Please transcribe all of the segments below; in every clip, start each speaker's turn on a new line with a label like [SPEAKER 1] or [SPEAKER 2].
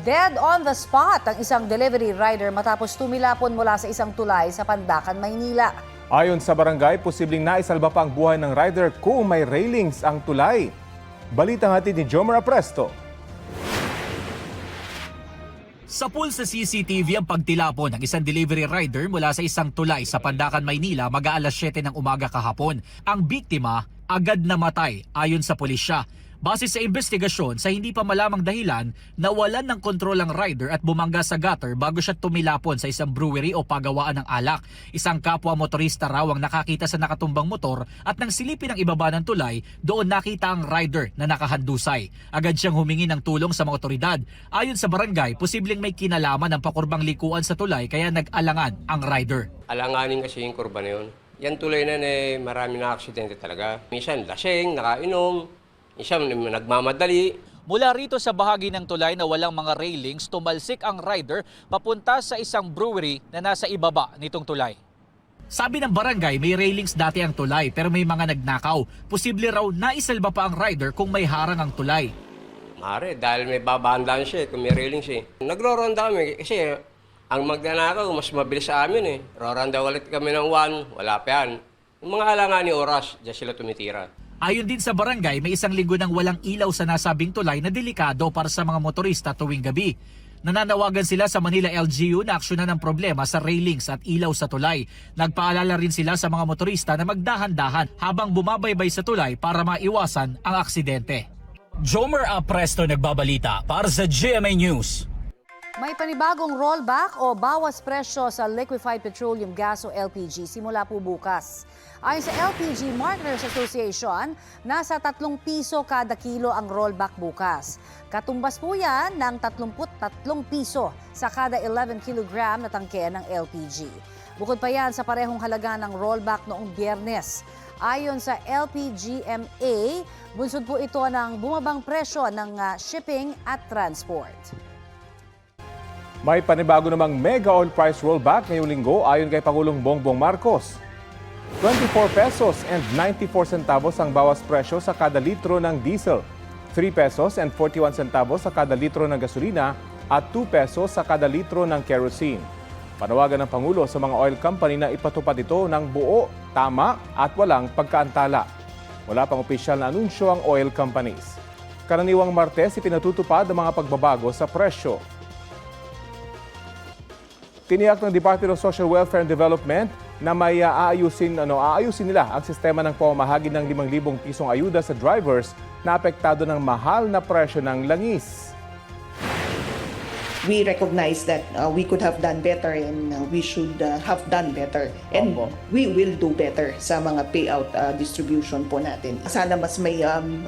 [SPEAKER 1] Dead on the spot ang isang delivery rider matapos tumilapon mula sa isang tulay sa Pandacan, Maynila.
[SPEAKER 2] Ayon sa barangay, posibleng naisalba pa ang buhay ng rider kung may railings ang tulay. Balitang hatid ni Jomar Presto.
[SPEAKER 3] Sa pool sa CCTV ang pagtilapon ng isang delivery rider mula sa isang tulay sa Pandacan, Maynila mag-aalas 7 ng umaga kahapon. Ang biktima agad namatay ayon sa pulisya. Base sa investigasyon, sa hindi pa malamang dahilan, nawalan ng kontrol ang rider at bumangga sa gutter bago siya tumilapon sa isang brewery o pagawaan ng alak. Isang kapwa motorista raw ang nakakita sa nakatumbang motor at nang silipin ang ibaba ng tulay, doon nakita ang rider na nakahandusay. Agad siyang humingi ng tulong sa mga otoridad. Ayon sa barangay, posibleng may kinalaman ng pakurbang likuan sa tulay kaya nag-alangan ang rider.
[SPEAKER 4] Alanganin kasi yung kurba na yun. Yan tulay na marami na aksidente talaga. Minsan lasing, nakainom. Isa nagmamadali.
[SPEAKER 3] Mula rito sa bahagi ng tulay na walang mga railings, tumalsik ang rider papunta sa isang brewery na nasa ibaba nitong tulay. Sabi ng barangay, may railings dati ang tulay pero may mga nagnakaw. Posible raw naisalba pa ang rider kung may harang ang tulay.
[SPEAKER 4] Mare, dahil may babandaan siya kung may railings eh. Nagro-ronda kami kasi ang magnanakaw mas mabilis sa amin eh. Roronda ulit kami ng 1, wala pa yan. Yung mga alanganing oras, diyan sila tumitira.
[SPEAKER 3] Ayon din sa barangay, may isang linggo nang walang ilaw sa nasabing tulay na delikado para sa mga motorista tuwing gabi. Nananawagan sila sa Manila LGU na aksyonan ang problema sa railings at ilaw sa tulay. Nagpaalala rin sila sa mga motorista na magdahan-dahan habang bumabaybay sa tulay para maiwasan ang aksidente. Jomer Presto nagbabalita para sa GMA News.
[SPEAKER 1] May panibagong rollback o bawas presyo sa liquefied petroleum gas o LPG simula po bukas. Ayon sa LPG Marketers Association, nasa 3 piso kada kilo ang rollback bukas. Katumbas po yan ng 33 piso sa kada 11 kilogram na tangke ng LPG. Bukod pa yan sa parehong halaga ng rollback noong Biyernes. Ayon sa LPGMA, bunsod po ito ng bumabang presyo ng shipping at transport.
[SPEAKER 2] May panibago namang mega oil price rollback ngayong linggo ayon kay Pangulong Bongbong Marcos. 24 pesos and 94 centavos ang bawas presyo sa kada litro ng diesel, 3 pesos and 41 centavos sa kada litro ng gasolina at 2 pesos sa kada litro ng kerosene. Panawagan ng Pangulo sa mga oil company na ipatupad ito ng buo, tama at walang pagkaantala. Wala pang opisyal na anunsyo ang oil companies. Karaniwang Martes ipinatutupad ang mga pagbabago sa presyo. Tiniyak ng Department of Social Welfare and Development na may aayusin nila ang sistema ng pamamahagi ng 5,000 pisong ayuda sa drivers na apektado ng mahal na presyo ng langis.
[SPEAKER 5] We recognize that we could have done better and we should have done better. And we will do better sa mga payout distribution po natin. Sana mas may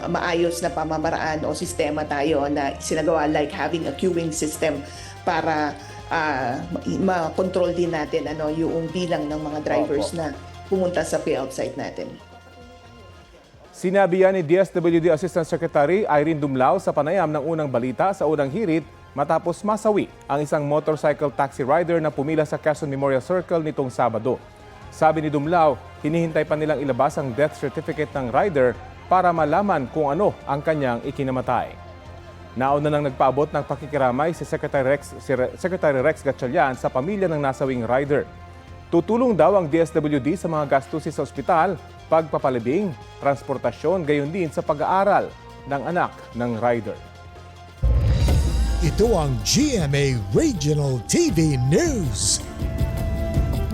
[SPEAKER 5] maayos na pamamaraan o sistema tayo na sinagawa like having a queuing system para ma-control din natin yung bilang ng mga drivers na pumunta sa payout site natin.
[SPEAKER 2] Sinabi yan ni DSWD Assistant Secretary Irene Dumlao sa panayam ng unang balita sa unang hirit matapos masawi ang isang motorcycle taxi rider na pumila sa Quezon Memorial Circle nitong Sabado. Sabi ni Dumlao, hinihintay pa nilang ilabas ang death certificate ng rider para malaman kung ano ang kanyang ikinamatay. Nauna nang nagpaabot ng pakikiramay si Secretary Rex Gatchalian sa pamilya ng nasawing rider. Tutulong daw ang DSWD sa mga gastusin sa ospital, pagpapalibing, transportasyon, gayon din sa pag-aaral ng anak ng rider.
[SPEAKER 6] Ito ang GMA Regional TV News.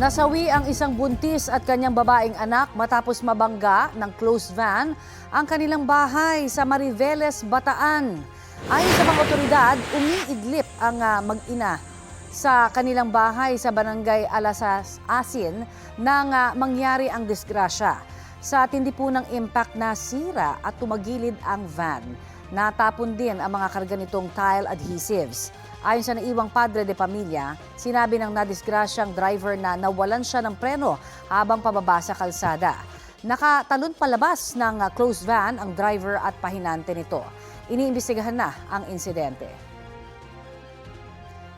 [SPEAKER 1] Nasawi ang isang buntis at kanyang babaeng anak matapos mabangga ng closed van ang kanilang bahay sa Mariveles, Bataan. Ayon sa mga otoridad, umiidlip ang mag-ina sa kanilang bahay sa barangay Alasas Asin nang mangyari ang disgrasya. Sa tindi po ng impact na sira at tumagilid ang van. Natapon din ang mga karga nitong tile adhesives. Ayon sa naiwang padre de pamilya, sinabi ng nadisgrasyang driver na nawalan siya ng preno habang pababa sa kalsada. Nakatalon palabas ng closed van ang driver at pahinante nito. Iniimbestigahan na ang insidente.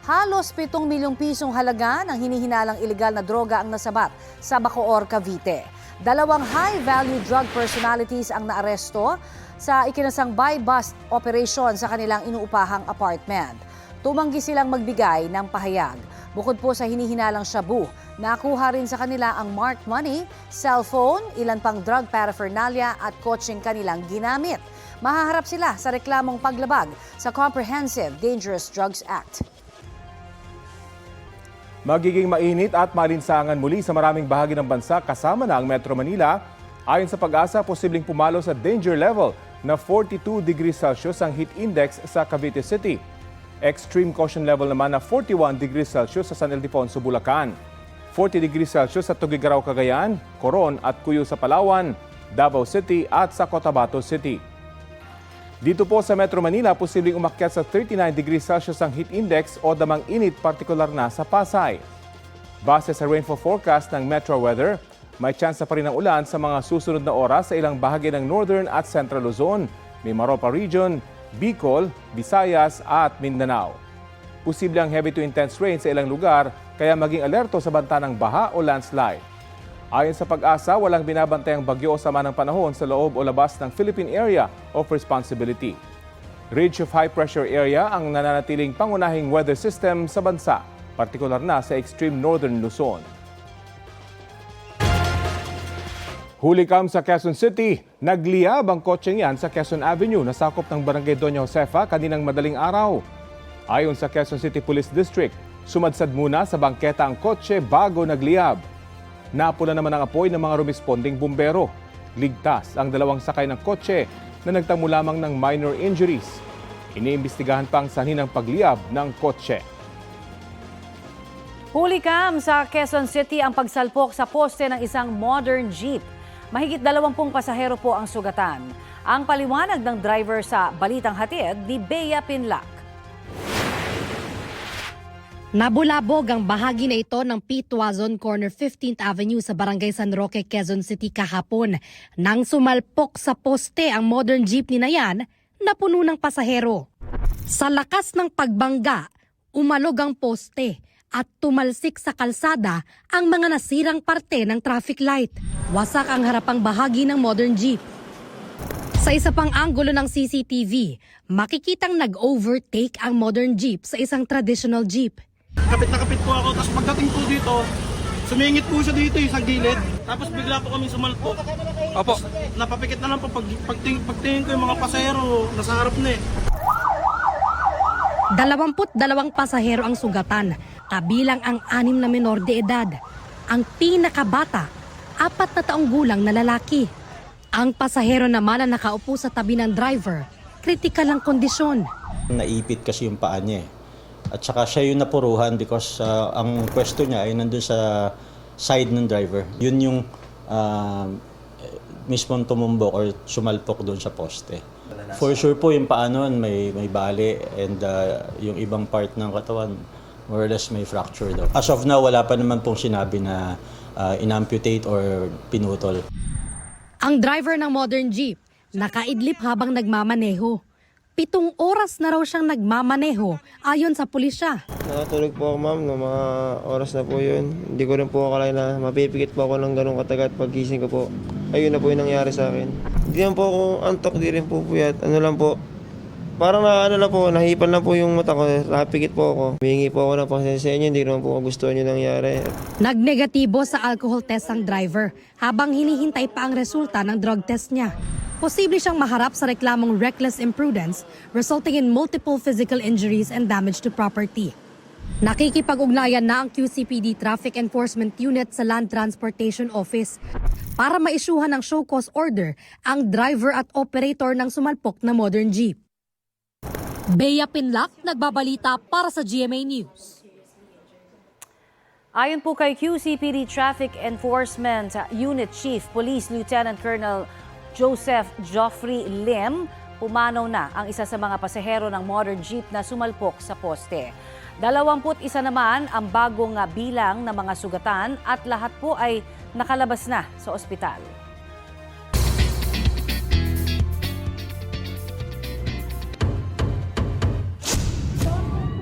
[SPEAKER 1] Halos 7 milyong pisong halaga ng hinihinalang ilegal na droga ang nasabat sa Bacoor, Cavite. 2 high-value drug personalities ang naaresto sa ikinasang buy-bust operation sa kanilang inuupahang apartment. tumanggi silang magbigay ng pahayag. Bukod po sa hinihinalang shabu, nakuha rin sa kanila ang marked money, cellphone, ilan pang drug paraphernalia at kotseng kanilang ginamit. Mahaharap sila sa reklamong paglabag sa Comprehensive Dangerous Drugs Act.
[SPEAKER 2] Magiging mainit at malinsangan muli sa maraming bahagi ng bansa kasama na ang Metro Manila. Ayon sa Pag-asa, posibleng pumalo sa danger level na 42 degrees Celsius ang heat index sa Cavite City. Extreme caution level naman na 41 degrees Celsius sa San Ildefonso, Bulacan. 40 degrees Celsius sa Tuguegarao, Cagayan, Coron at Cuyo sa Palawan, Davao City at sa Cotabato City. Dito po sa Metro Manila, posibleng umakyat sa 39 degrees Celsius ang heat index o damang init partikular na sa Pasay. Base sa rainfall forecast ng Metro Weather, may tsansa pa rin ng ulan sa mga susunod na oras sa ilang bahagi ng Northern at Central Luzon, Mimaropa Region, Bicol, Visayas at Mindanao. Posible ang heavy to intense rain sa ilang lugar kaya maging alerto sa banta ng baha o landslide. Ayon sa Pag-asa, walang binabantayang bagyo o sama ng panahon sa loob o labas ng Philippine Area of Responsibility. Ridge of high pressure area ang nananatiling pangunahing weather system sa bansa, partikular na sa extreme northern Luzon. Hulikam sa Quezon City, nagliyab ang kotseng yan sa Quezon Avenue na sakop ng Barangay Doña Josefa kaninang madaling araw. Ayon sa Quezon City Police District, sumadsad muna sa bangketa ang kotse bago nagliyab. Napula naman ang apoy ng mga rumisponding bumbero. Ligtas ang dalawang sakay ng kotse na nagtamo lamang ng minor injuries. Iniimbestigahan pa ang sanhi ng pagliyab ng kotse.
[SPEAKER 1] Hulikam sa Quezon City ang pagsalpok sa poste ng isang modern jeep. Mahigit 20 pasahero po ang sugatan. Ang paliwanag ng driver sa Balitang Hatid ni Bea Pinlac.
[SPEAKER 7] Nabulabog ang bahagi na ito ng P. Tuazon Corner 15th Avenue sa Barangay San Roque, Quezon City kahapon nang sumalpok sa poste ang modern jeepney na yan na puno ng pasahero. Sa lakas ng pagbangga, umalog ang poste at tumalsik sa kalsada ang mga nasirang parte ng traffic light. Wasak ang harapang bahagi ng modern jeep. Sa isa pang anggulo ng CCTV, makikitang nag-overtake ang modern jeep sa isang traditional jeep.
[SPEAKER 8] Kapit na kapit po ako, tapos pagdating po dito, sumingit po siya dito sa gilid, tapos bigla po kami sumalpok. Opo. Napapikit na lang po, pagtingin ko yung mga pasahero, nasa harap na eh.
[SPEAKER 7] 22 pasahero ang sugatan, kabilang ang 6 na menor de edad. Ang pinakabata, 4 na taong gulang na lalaki. Ang pasahero naman na nakaupo sa tabi ng driver, kritikal ang kondisyon.
[SPEAKER 9] Naipit kasi yung paa niya eh. At saka siya yung napuruhan because ang pwesto niya ay nandun sa side ng driver. Yun yung mismong tumumbok or sumalpok doon sa poste. For sure po yung paa nun may bali and yung ibang part ng katawan more or less may fracture daw. As of now, wala pa naman pong sinabi na inamputate or pinutol.
[SPEAKER 7] Ang driver ng modern jeep, nakaidlip habang nagmamaneho. 7 oras na raw siyang nagmamaneho ayon sa pulisya.
[SPEAKER 10] Nakatulog po ako ma'am, no, mga oras na po yun. Hindi ko rin po akalain na mapipikit po ako ng ganong katagat paggising ko po. Ayun na po yung nangyari sa akin. Hindi lang po ako antok, di rin po puyat. Ano lang po, parang nahipan lang po yung mata ko, napikit po ako. Humingi po ako ng pasensya niyo, hindi naman po gustuhan yung nangyari.
[SPEAKER 7] Nagnegatibo sa alcohol test ang driver habang hinihintay pa ang resulta ng drug test niya. Posible siyang maharap sa reklamong reckless imprudence resulting in multiple physical injuries and damage to property. Nakikipag-ugnayan na ang QCPD Traffic Enforcement Unit sa Land Transportation Office para maisyuhan ng show cause order ang driver at operator ng sumalpok na modern jeep. Bea Pinlac, nagbabalita para sa GMA News.
[SPEAKER 1] Ayon po kay QCPD Traffic Enforcement Unit Chief Police Lieutenant Colonel Joseph Geoffrey Lim, pumanaw na ang isa sa mga pasahero ng modern jeep na sumalpok sa poste. 21 naman ang bagong bilang ng mga sugatan at lahat po ay nakalabas na sa ospital.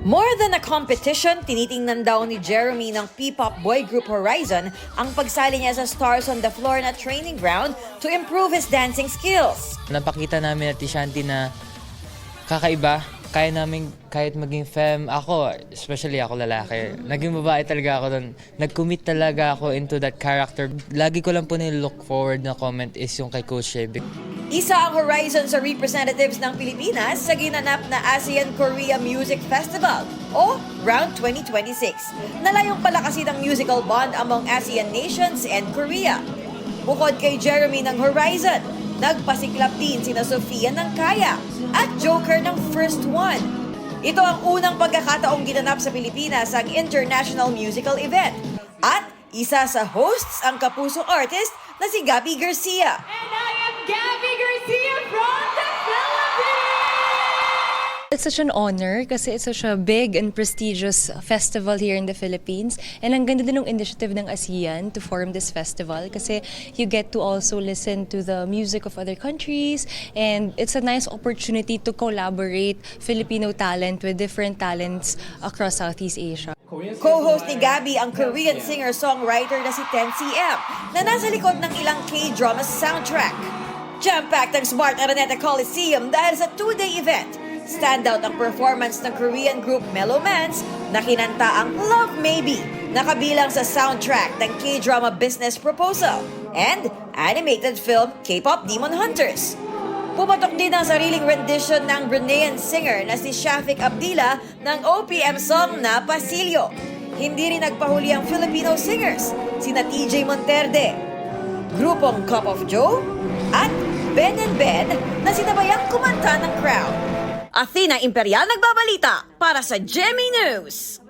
[SPEAKER 11] More than a competition, tinitingnan daw ni Jeremy ng P-pop boy group Horizon ang pagsali niya sa Stars on the Floor na training ground to improve his dancing skills.
[SPEAKER 12] Napakita namin at Shanti na kakaiba kaya namin kahit maging femme, ako, especially ako lalaki, naging babae talaga ako doon. Nag-commit talaga ako into that character. Lagi ko lang po nilook forward na comment is yung kay Coach Shebik.
[SPEAKER 11] Isa ang horizon sa representatives ng Pilipinas sa ginanap na ASEAN-Korea Music Festival o Round 2026. Nalayong palakasin ang musical bond among ASEAN nations and Korea. Bukod kay Jeremy ng Horizon, nagpasiklab din sina Sofia ng Kaya at Joker ng First One. Ito ang unang pagkakataong ginanap sa Pilipinas ang international musical event. At isa sa hosts ang kapusong artist na si Gabby Garcia.
[SPEAKER 13] And I am Gabby Garcia from the Philippines!
[SPEAKER 14] It's such an honor kasi it's such a big and prestigious festival here in the Philippines. And ang ganda din ng initiative ng ASEAN to form this festival kasi you get to also listen to the music of other countries and it's a nice opportunity to collaborate Filipino talent with different talents across Southeast Asia.
[SPEAKER 11] Co-host ni Gabby ang Korean singer-songwriter na si 10cm na nasa likod ng ilang K-drama soundtrack. Jam-packed ang Smart Araneta Coliseum dahil sa 2-day event. Standout ang performance ng Korean group Mellowmans na kinanta ang Love Maybe na kabilang sa soundtrack ng K-drama Business Proposal and animated film K-pop Demon Hunters. Pumatok din ang sariling rendition ng Bruneian singer na si Shafiq Abdillah ng OPM song na Pasilyo. Hindi rin nagpahuli ang Filipino singers, sina TJ Monterde, grupong Cup of Joe, at Ben and Ben na sinabayang kumanta ng crowd. Athena Imperial nagbabalita para sa GMA News.